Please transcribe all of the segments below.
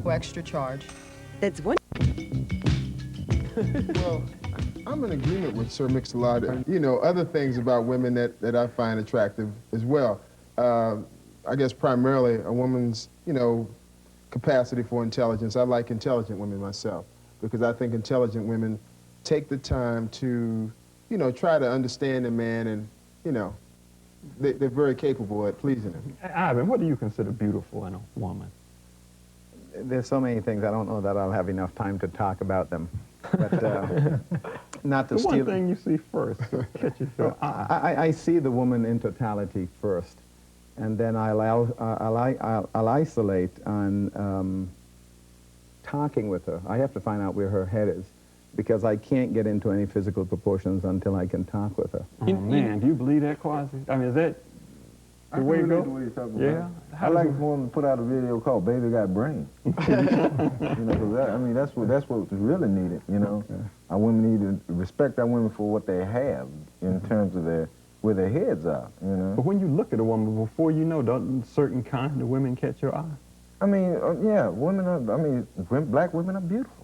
for extra charge. That's one. Well, I'm in agreement with Sir Mix-a-Lot. You know, other things about women that I find attractive as well. I guess primarily a woman's, you know, capacity for intelligence. I like intelligent women myself because I think intelligent women take the time to, you know, try to understand a man and, you know, they're very capable at pleasing him. Ivan, what do you consider beautiful in a woman? There's so many things, I don't know that I'll have enough time to talk about them. But not to The steal... one thing you see first catches your eye. I see the woman in totality first, and then I'll isolate on talking with her. I have to find out where her head is, because I can't get into any physical proportions until I can talk with her. Oh, man, do you believe that, Quasi? I mean, is that the way it goes? The way you're talking Yeah. about. I like for women to put out a video called "Baby Got Brain." You know, 'cause that, I mean, that's what's really needed. You know, our women need to respect our women for what they have in terms of where their heads are. You know. But when you look at a woman, before you know, don't certain kind of women catch your eye? I mean, yeah, women are. I mean, black women are beautiful.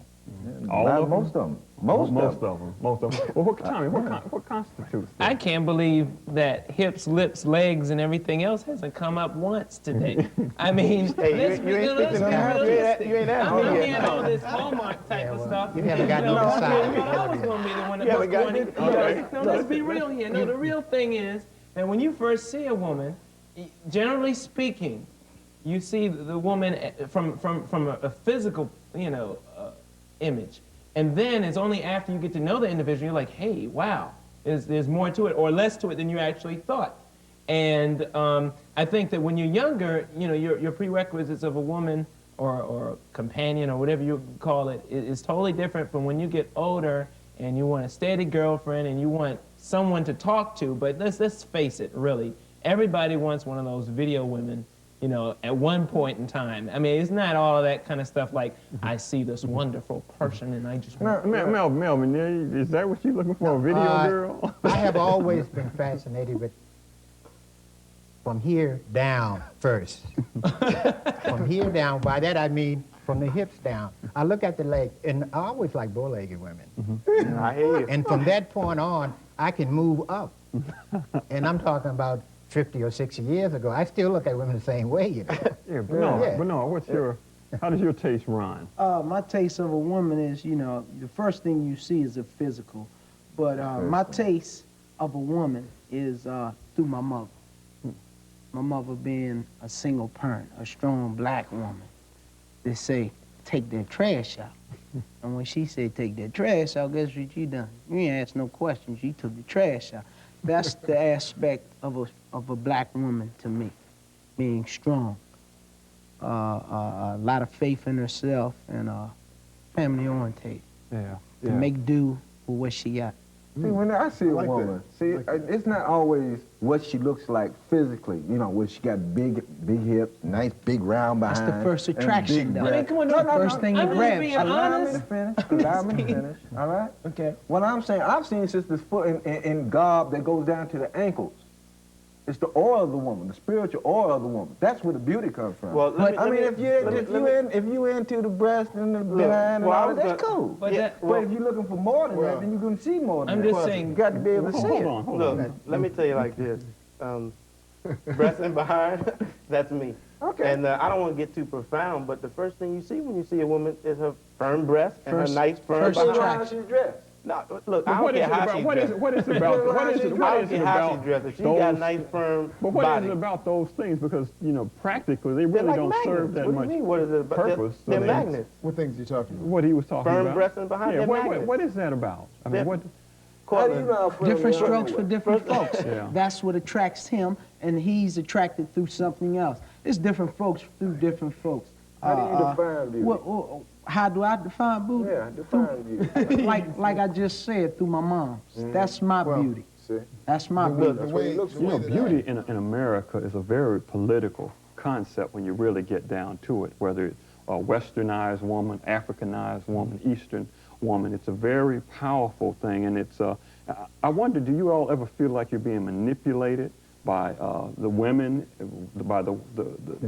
All of them? Most of them. Most of them. Well, Tommy, what constitutes that? I can't believe that hips, lips, legs, and everything else hasn't come up once today. I mean, let's be realistic. You ain't I'm not hearing all this Hallmark type of stuff. You haven't gotten I inside. thought I was going to be the one that was going to... No, let's be real here. No, the real thing is that when you first see a woman, generally speaking, you see the woman from a physical, you know, image. And then it's only after you get to know the individual, you're like, hey, wow, there's more to it or less to it than you actually thought. And I think that when you're younger, you know, your prerequisites of a woman or a companion or whatever you call it is totally different from when you get older and you want a steady girlfriend and you want someone to talk to. But let's face it, really, everybody wants one of those video women, you know, at one point in time. I mean, it's not all of that kind of stuff like, I see this wonderful person and I just want... Melvin, is that what you're looking for, a video girl? I have always been fascinated with from here down first. From here down, by that I mean from the hips down. I look at the leg, and I always like bow-legged women. I hear you. And from that point on, I can move up. And I'm talking about 50 or 60 years ago. I still look at women the same way, you know. Yeah, Bernard, what's your, how does your taste run? My taste of a woman is, you know, the first thing you see is a physical. But my taste of a woman is through my mother. My mother being a single parent, a strong black woman. They say, take that trash out. And when she said, take that trash out, guess what you done? You ain't asked no questions, you took the trash out. That's the aspect of a black woman to me, being strong. A lot of faith in herself and family oriented. Yeah. To make do with what she got. See, when I see a woman, it's not always what she looks like physically. You know, where she got big hips, nice big round behind. That's the first attraction, though. I mean, come on, First thing you grab. Allow me to finish. Allow me to finish. All right? Okay. What I'm saying, I've seen sisters foot in garb that goes down to the ankles. It's the oil of the woman, the spiritual oil of the woman. That's where the beauty comes from. Well, if you into the breast and the behind and all that, that's cool. But, But if you're looking for more than that, then you're going to see more than I'm that. just saying. You got to be able to see it. Hold on. let me tell you like this. Breast and behind, that's me. Okay. And I don't want to get too profound, but the first thing you see when you see a woman is her firm breast and her nice firm first behind. How she's dressed. No, look, I But don't what is care it how about? she's What dressed. is it about? What is it I don't care how about she's dressed. If she those? got a nice firm But what body. is it about those things? Because you know, practically, they really like don't magnets. serve that What do much you mean? What is it about? purpose. so They're they- magnets. What things are you talking about? What he was talking Firm about. breast and behind, Yeah. they're magnets. What is that about? I mean, They're- what? How do you know how firm Different you are? strokes for different folks. Yeah. That's what attracts him, and he's attracted through something else. It's different folks through different folks. How do you define beauty? How do I define beauty? Yeah, define beauty. like I just said, through my mom's. That's my beauty. See? That's my beauty. The way, You know, beauty in America is a very political concept when you really get down to it, whether it's a westernized woman, Africanized woman, Eastern woman. It's a very powerful thing, and it's, I wonder, do you all ever feel like you're being manipulated the women, by the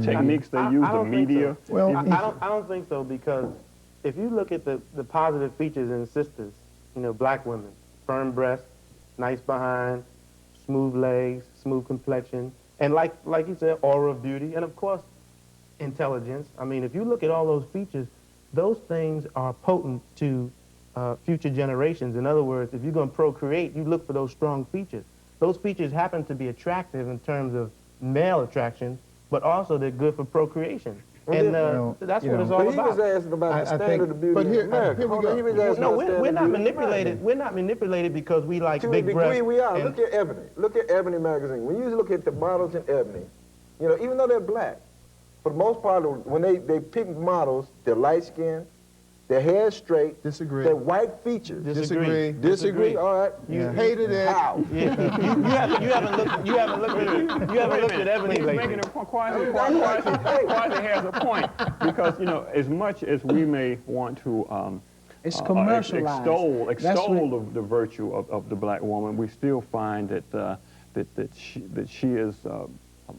techniques they use, the media? So. Well, I don't think so, because if you look at the positive features in sisters, you know, black women, firm breasts, nice behind, smooth legs, smooth complexion, and like you said, aura of beauty, and of course, intelligence. I mean, if you look at all those features, those things are potent to future generations. In other words, if you're going to procreate, you look for those strong features. Those features happen to be attractive in terms of male attraction, but also they're good for procreation. And that's what it's all about. But he was asking about the standard of beauty in America. Here we go. No, we're not manipulated. We're not manipulated because we like big breasts. To a degree, we are. Look at Ebony. Look at Ebony magazine. When you look at the models in Ebony, you know, even though they're black, for the most part, when they pick models, they're light-skinned, their hair is straight. Disagree. They're white features. Disagree. All right. You hated it. How? Yeah. You haven't looked at Ebony He's lately. making a quasi has a point, because, you know, as much as we may want to It's commercialized. extol the virtue of the black woman, we still find that she is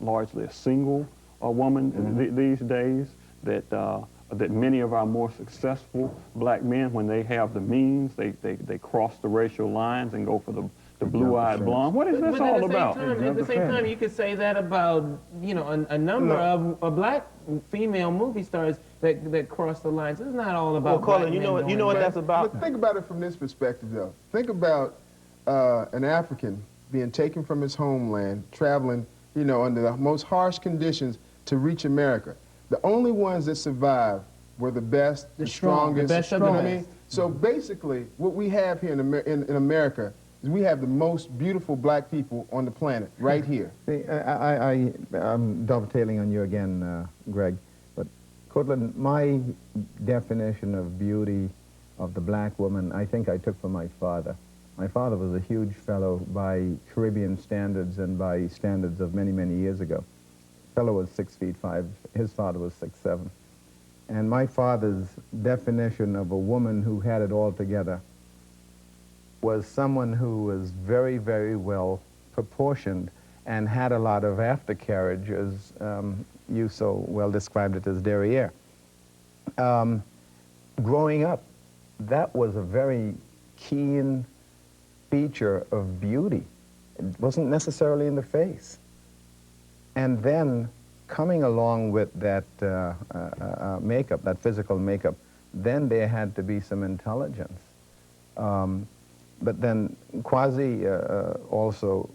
largely a single woman these days. That many of our more successful black men, when they have the means, they cross the racial lines and go for the blue-eyed blonde. What is this all about? At the same time, you could say that about, you know, a number of black female movie stars that cross the lines. It's not all about. Well, Courtland, you know what that's about. But think about it from this perspective, though. Think about an African being taken from his homeland, traveling, you know, under the most harsh conditions to reach America. The only ones that survived were the best, the strongest. The best of you know the what I mean? So basically, what we have here in America is we have the most beautiful black people on the planet right here. See, I'm dovetailing on you again, Greg, but Courtland, my definition of beauty of the black woman, I think I took from my father. My father was a huge fellow by Caribbean standards and by standards of many, many years ago. Fellow was 6'5", his father was 6'7". And my father's definition of a woman who had it all together was someone who was very, very well proportioned and had a lot of aftercarriage, as you so well described it as derriere. Growing up, that was a very keen feature of beauty. It wasn't necessarily in the face. And then coming along with that makeup, that physical makeup, then there had to be some intelligence. But then Quasi also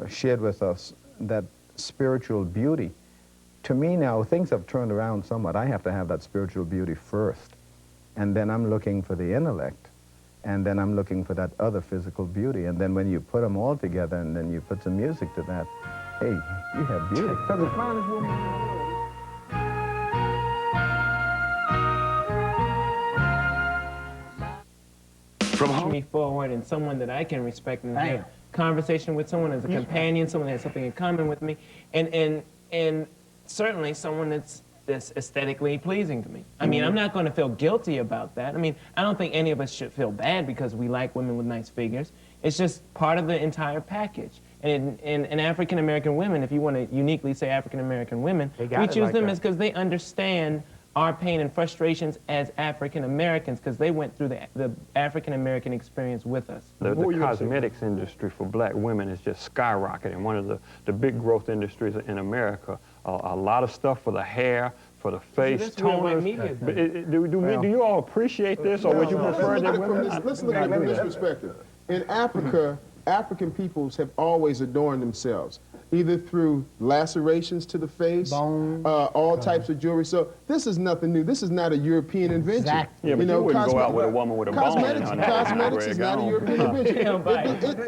shared with us that spiritual beauty. To me now, things have turned around somewhat. I have to have that spiritual beauty first. And then I'm looking for the intellect. And then I'm looking for that other physical beauty. And then when you put them all together and then you put some music to that, hey, you have beauty. Because the finest woman in the world. Push me forward, and someone that I can respect and have conversation with, someone as a companion, someone that has something in common with me, and certainly someone that's aesthetically pleasing to me. I mean, I'm not going to feel guilty about that. I mean, I don't think any of us should feel bad because we like women with nice figures. It's just part of the entire package. And African-American women, if you want to uniquely say African-American women, we choose them as because they understand our pain and frustrations as African-Americans because they went through the African-American experience with us. The cosmetics industry for black women is just skyrocketing. One of the big growth industries in America. A lot of stuff for the hair, for the face, toners. Do you all appreciate this, or would you prefer that women? Let's look at it from this perspective. In Africa, African peoples have always adorned themselves, either through lacerations to the face, all types of jewelry. So this is nothing new. This is not a European invention. Exactly. Yeah, but you wouldn't go out with a woman with a bone in her neck. Cosmetics is not a European invention.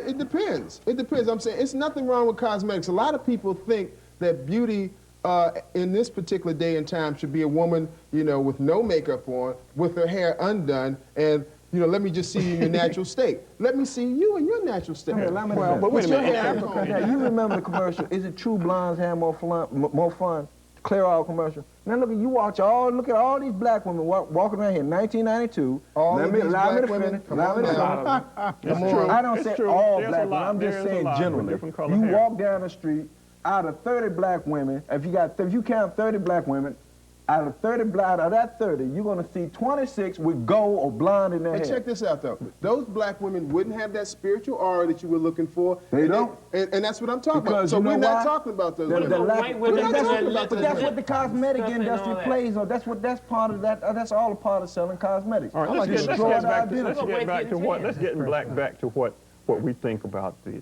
It depends. It depends. I'm saying it's nothing wrong with cosmetics. A lot of people think that beauty in this particular day and time should be a woman, you know, with no makeup on, with her hair undone, and you know, let me just see you in your natural state. Let me see you in your natural state. Well, but wait a minute. Now, you remember the commercial? Is it true blondes have more fun? Clear Oil commercial. Now look, look at all these black women walking around here in 1992. Allow me to finish. I don't say all black women. I'm just saying generally. You walk down the street, out of 30 black women, if you count 30 black women, out of that 30, you're going to see 26 with gold or blonde in their hair. Hey, check this out, though. Those black women wouldn't have that spiritual aura that you were looking for. They don't. And that's what I'm talking about. Because So you know we're not why? talking about those What women. about white women? We're not talking about But those that's women. what the cosmetic Stuff and industry all that. plays on. That's part of that. That's all a part of selling cosmetics. All right, let's get back to what we think about the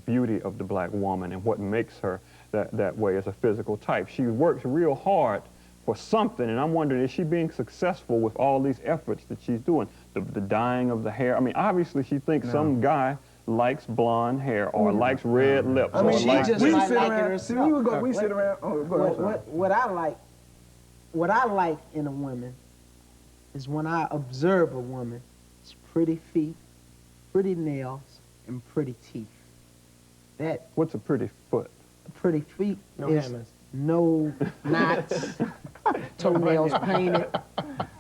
beauty of the black woman and what makes her that way as a physical type. She works real hard for something, and I'm wondering, is she being successful with all these efforts that she's doing? The dyeing of the hair. I mean, obviously she thinks some guy likes blonde hair or likes red lips. I mean, or she likes just this. might like it around. herself. We sit around. Oh, go ahead. What I like in a woman is when I observe a woman, it's pretty feet, pretty nails, and pretty teeth. That What's a pretty foot? pretty feet No is hammers. no knots, toenails painted,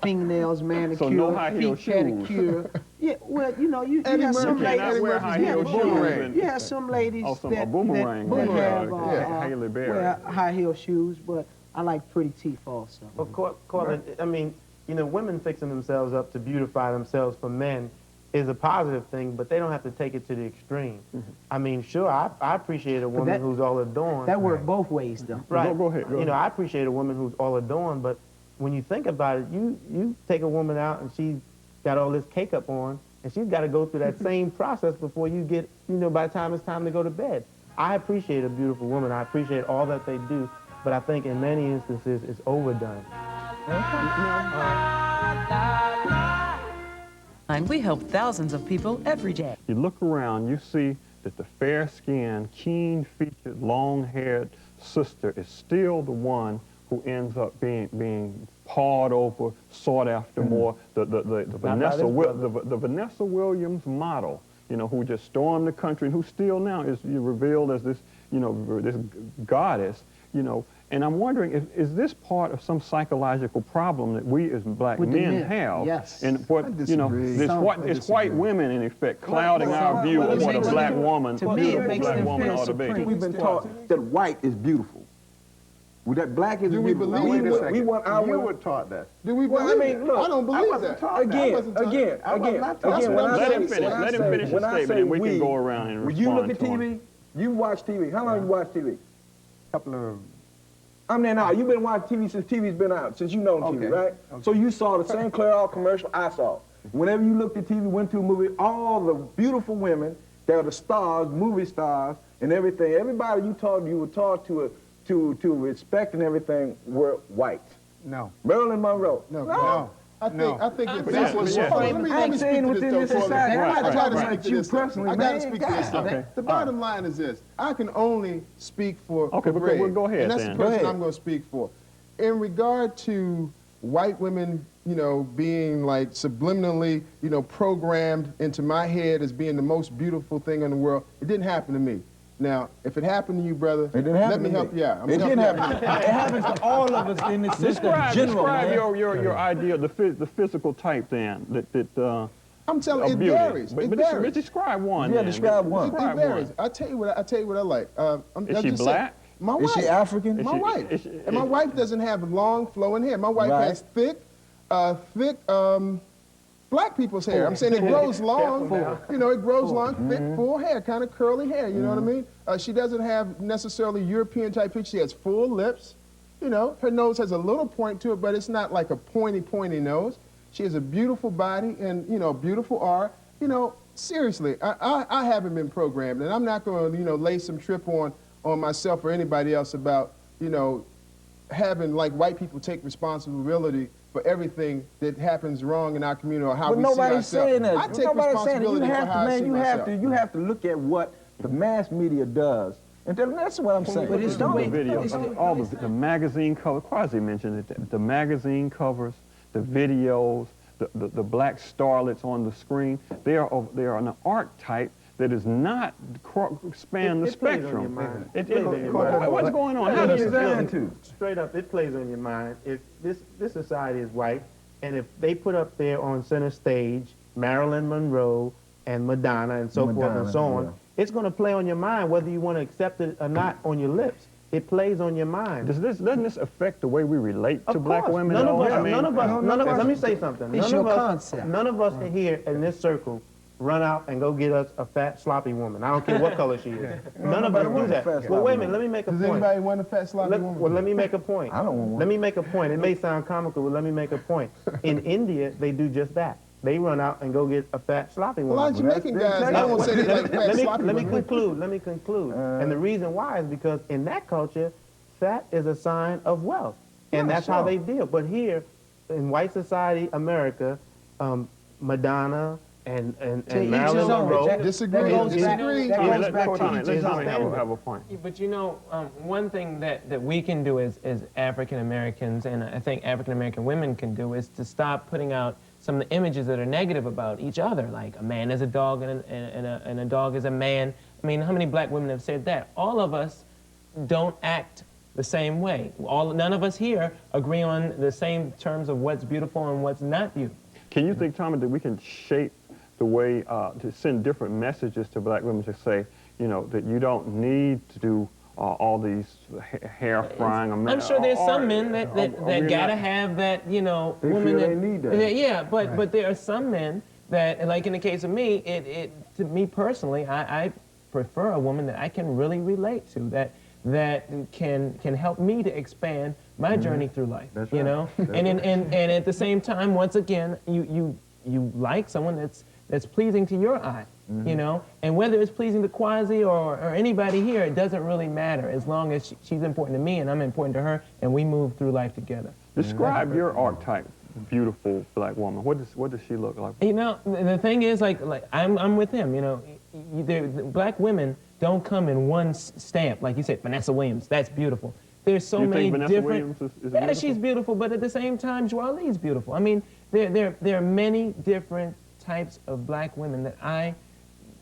fingernails manicured, So no high-heel feet shoes. pedicure. Yeah, well, you know, you Eddie have Murphy some cannot ladies. wear high-heel shoes. You have some ladies Oh, some- that, a boomerang. that have Halle Berry. wear high heel shoes, but I like pretty teeth also. Well, Courtland, I mean, you know, women fixing themselves up to beautify themselves for men is a positive thing, but they don't have to take it to the extreme. I mean, sure, I appreciate a woman that- who's all adorned. That works both ways, though. Right. Go ahead. You know, I appreciate a woman who's all adorned, but when you think about it, you take a woman out and she's got all this cake up on, and she's got to go through that same process before you get, you know, by the time it's time to go to bed. I appreciate a beautiful woman. I appreciate all that they do, but I think in many instances it's overdone. And we help thousands of people every day. You look around, you see that the fair-skinned, keen-featured, long-haired sister is still the one who ends up being pawed over, sought after more. The Vanessa Williams model, you know, who just stormed the country and who still now is revealed as this, you know, this goddess, you know. And I'm wondering, is this part of some psychological problem that we as black With the men men, have? yes. And what, you know, it's white women, in effect, clouding our view of what a black woman, to me, it beautiful makes black them woman feel ought to be. supreme. We've been taught that white is beautiful. Well, that black is Do we beautiful. believe we, that? we want our You women. were taught that. Do we Well, I believe mean, that? look, I don't I believe wasn't that. taught that. I Again, wasn't taught that. I was not taught again, when I Let say, him finish. when I Let him say- finish his when I statement, say and we can go around and When you look at respond to him. TV, you watch TV. How long you watch TV? Couple of I mean, now you've been watching TV since TV's been out, since you know TV, Okay. right? So you saw the St. Clair commercial I saw. Whenever you looked at TV, went to a movie, all the beautiful women that are the stars, movie stars, and everything. Everybody you were taught to respect and everything were white. no. Marilyn Monroe. No. I think if But that yeah, was but yeah. let me I'm speak saying to within this this though, society. Courtland. I'm not I gotta talking speak about to you this though. personally, I gotta man. speak to this though. Okay. The bottom line is this: I can only speak for Okay, for but Greg, go ahead and that's then. the Go person ahead. I'm going to speak for. In regard to white women, you know, being like subliminally, you know, programmed into my head as being the most beautiful thing in the world, it didn't happen to me. Now, if it happened to you, brother, It didn't happen let me to help me. you out. It didn't happen. It happens to all of us in this system. Describe your idea of the physical type then that I'm telling of you, it beauty. varies. But, It but varies. describe one. Yeah, then. describe one. It varies. I tell you what I like. Is she black? My Is she wife. African? My Is she- wife. is she- And my wife doesn't have long flowing hair. My wife Right. has thick black people's hair. I'm saying it grows long. You know, it grows long, thick, full hair, kind of curly hair. You know what I mean? She doesn't have necessarily European type features. She has full lips. You know, her nose has a little point to it, but it's not like a pointy nose. She has a beautiful body and, you know, beautiful aura. You know, seriously, I haven't been programmed, and I'm not going to, you know, lay some trip on myself or anybody else about, you know, having like white people take responsibility for everything that happens wrong in our community or how But we see nobody's ourselves. saying that. I take Nobody's saying that. You responsibility for have how to, I see man. myself. You have to look at what the mass media does, and that's what I'm saying. But it's the way- video, it's the- all the magazine covers. Quasi mentioned it. The magazine covers, the videos, the black starlets on the screen. They are an archetype that does not span the It plays on your spectrum. mind. It- It plays on your mind. what's going on? How What do it's you designed to. Straight up, it plays on your mind. If this society is white, and if they put up there on center stage Marilyn Monroe and Madonna and so forth and Madonna, so on, yeah. it's going to play on your mind whether you want to accept it or not on your lips. It plays on your mind. Doesn't this affect the way we relate to Of black course. women? None of us, I mean, none of us, let me say something. It's your concept. None of us here in this circle run out and go get us a fat, sloppy woman. I don't care what color she is. None of us do that. Well, wait a minute, let me make a point. Does anybody want a fat, sloppy woman? Well, let me make a point. I don't want one. Let me make a point. It may sound comical, but let me make a point. In India, they do just that. They run out and go get a fat, sloppy woman. Well, a lot of Jamaican guys, I won't say they like fat, sloppy Let me women. conclude. Let me conclude. And the reason why is because in that culture, fat is a sign of wealth, and that's how they deal. But here, in white society, America, Madonna and Marilyn Monroe. Disagree. Disagree. Let Tommy have a point. But you know, one thing that we can do as African Americans, and I think African American women can do, is to stop putting out some of the images that are negative about each other, like a man is a dog and a dog is a man. I mean, how many black women have said that? All of us don't act the same way. None of us here agree on the same terms of what's beautiful and what's not beautiful. Can you think, Tommy, that we can shape the way to send different messages to black women to say, you know, that you don't need to do all these hair frying? I'm sure there's some men that gotta have that, you know, women they need that. Yeah, but there are some men that, like in the case of me, to me personally, I prefer a woman that I can really relate to, that can help me to expand my journey through life. That's you right. know, and at the same time, once again, you like someone that's pleasing to your eye. You know, and whether it's pleasing to Quasi or anybody here, it doesn't really matter as long as she's important to me and I'm important to her, and we move through life together. Describe your archetype, beautiful black woman. What does she look like? You know, the thing is, like I'm with him. You know, the black women don't come in one stamp. Like you said, Vanessa Williams, that's beautiful. There's so many Vanessa different. Williams is yeah, beautiful? she's beautiful, but at the same time, Joalee's beautiful. I mean, there are many different types of black women that I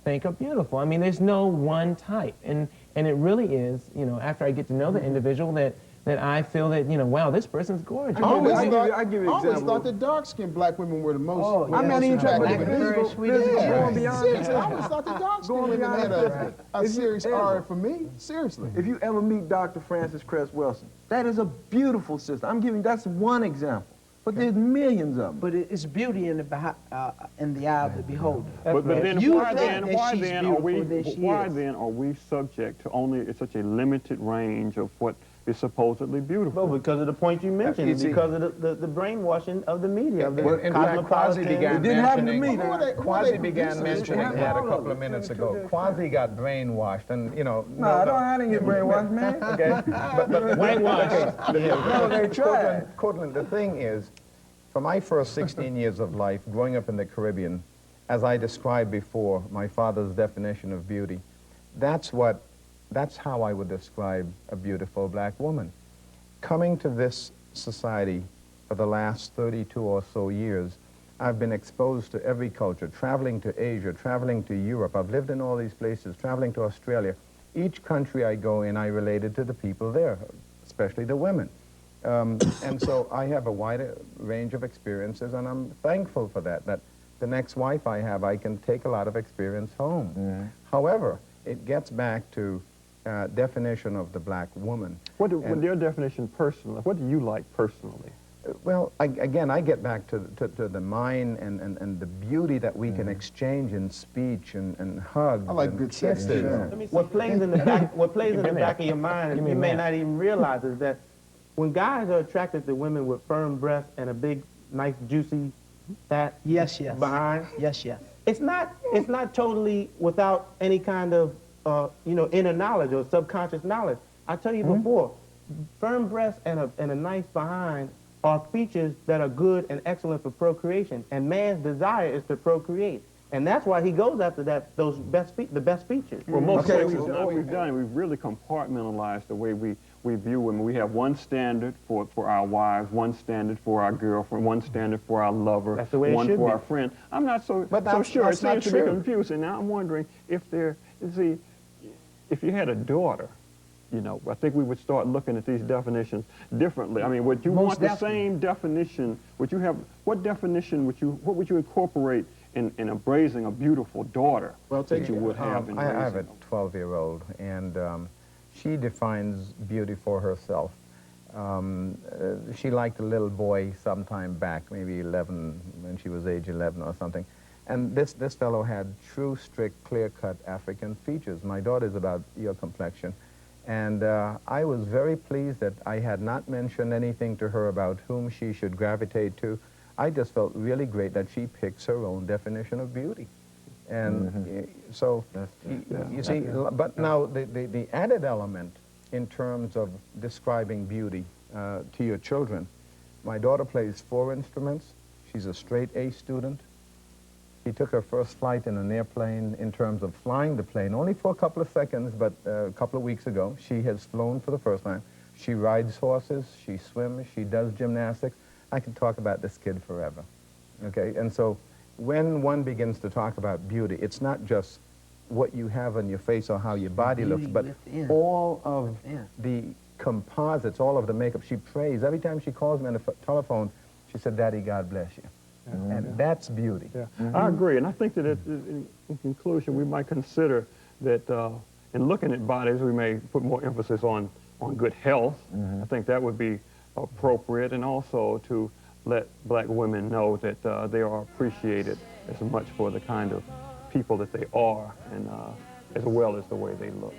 think are beautiful. I mean, there's no one type, and it really is. You know, after I get to know the individual, that I feel that, you know, wow, this person's gorgeous. I always example. thought that dark-skinned black women were the most. Oh, I'm not even trying to attractive. be very sweet. Seriously, I always thought the dark-skinned women had a serious aura for me. Seriously. If you ever meet Dr. Frances Cress Wilson, that is a beautiful sister. That's one example. But there's millions of them. But it's beauty in the eye of the beholder. But then You why think that she's then are we beautiful, then she why is. then are we subject to only such a limited range of what is supposedly beautiful? Well, because of the point you mentioned, you see- because of the brainwashing of the media, of the Well, in fact, Quasi cosmopolitan. began It didn't happen to mentioning, me. Quasi began producing? mentioning that a couple of minutes ago. Quasi got brainwashed, and you know. No, I didn't get brainwashed, man. Okay, but Whitewashed. No, they tried. Courtland, the thing is, for my first 16 years of life, growing up in the Caribbean, as I described before, my father's definition of beauty, that's how I would describe a beautiful black woman. Coming to this society for the last 32 or so years, I've been exposed to every culture, traveling to Asia, traveling to Europe. I've lived in all these places, traveling to Australia. Each country I go in, I related to the people there, especially the women. And so I have a wide range of experiences, and I'm thankful for that the next wife I have, I can take a lot of experience home. However, it gets back to definition of the black woman. What your definition personally? What do you like personally? Well, again, I get back to the mind and the beauty that we can exchange in speech and hugs. I like and good sex. kisses. Yeah. What plays in the back of your mind, and you may not even realize, is that when guys are attracted to women with firm breasts and a big, nice, juicy fat Yes. behind, Yes. it's not totally without any kind of inner knowledge or subconscious knowledge. I tell you before, firm breasts and a nice behind are features that are good and excellent for procreation, and man's desire is to procreate. And that's why he goes after the best features. Well, most places we've done, we've really compartmentalized the way we view women. We have one standard for our wives, one standard for our girlfriend, one standard for our lover, That's the way it one should for be. our friend. I'm not so that's- sure. that's It not seems to be true. confusing. Now I'm wondering if if you had a daughter, you know, I think we would start looking at these definitions differently. I mean, would you Most want the definitely. same definition? Would you have, what definition what would you incorporate in raising a beautiful daughter that you would have in I have a raising 12-year-old, and she defines beauty for herself. She liked a little boy sometime back, maybe 11, when she was age 11 or something. And this fellow had true, strict, clear-cut African features. My daughter's about your complexion. And I was very pleased that I had not mentioned anything to her about whom she should gravitate to. I just felt really great that she picks her own definition of beauty. And so, you see, but now the added element in terms of describing beauty to your children, my daughter plays 4 instruments. She's a straight A student. She took her first flight in an airplane in terms of flying the plane, only for a couple of seconds, but a couple of weeks ago. She has flown for the first time. She rides horses, she swims, she does gymnastics. I could talk about this kid forever, okay? And so when one begins to talk about beauty, it's not just what you have on your face or how your body looks, but all of the composites, all of the makeup. She prays. Every time she calls me on the telephone, she said, "Daddy, God bless you." And that's beauty. Yeah, I agree, and I think that in conclusion, we might consider that in looking at bodies, we may put more emphasis on good health. I think that would be appropriate, and also to let black women know that they are appreciated as much for the kind of people that they are, and as well as the way they look.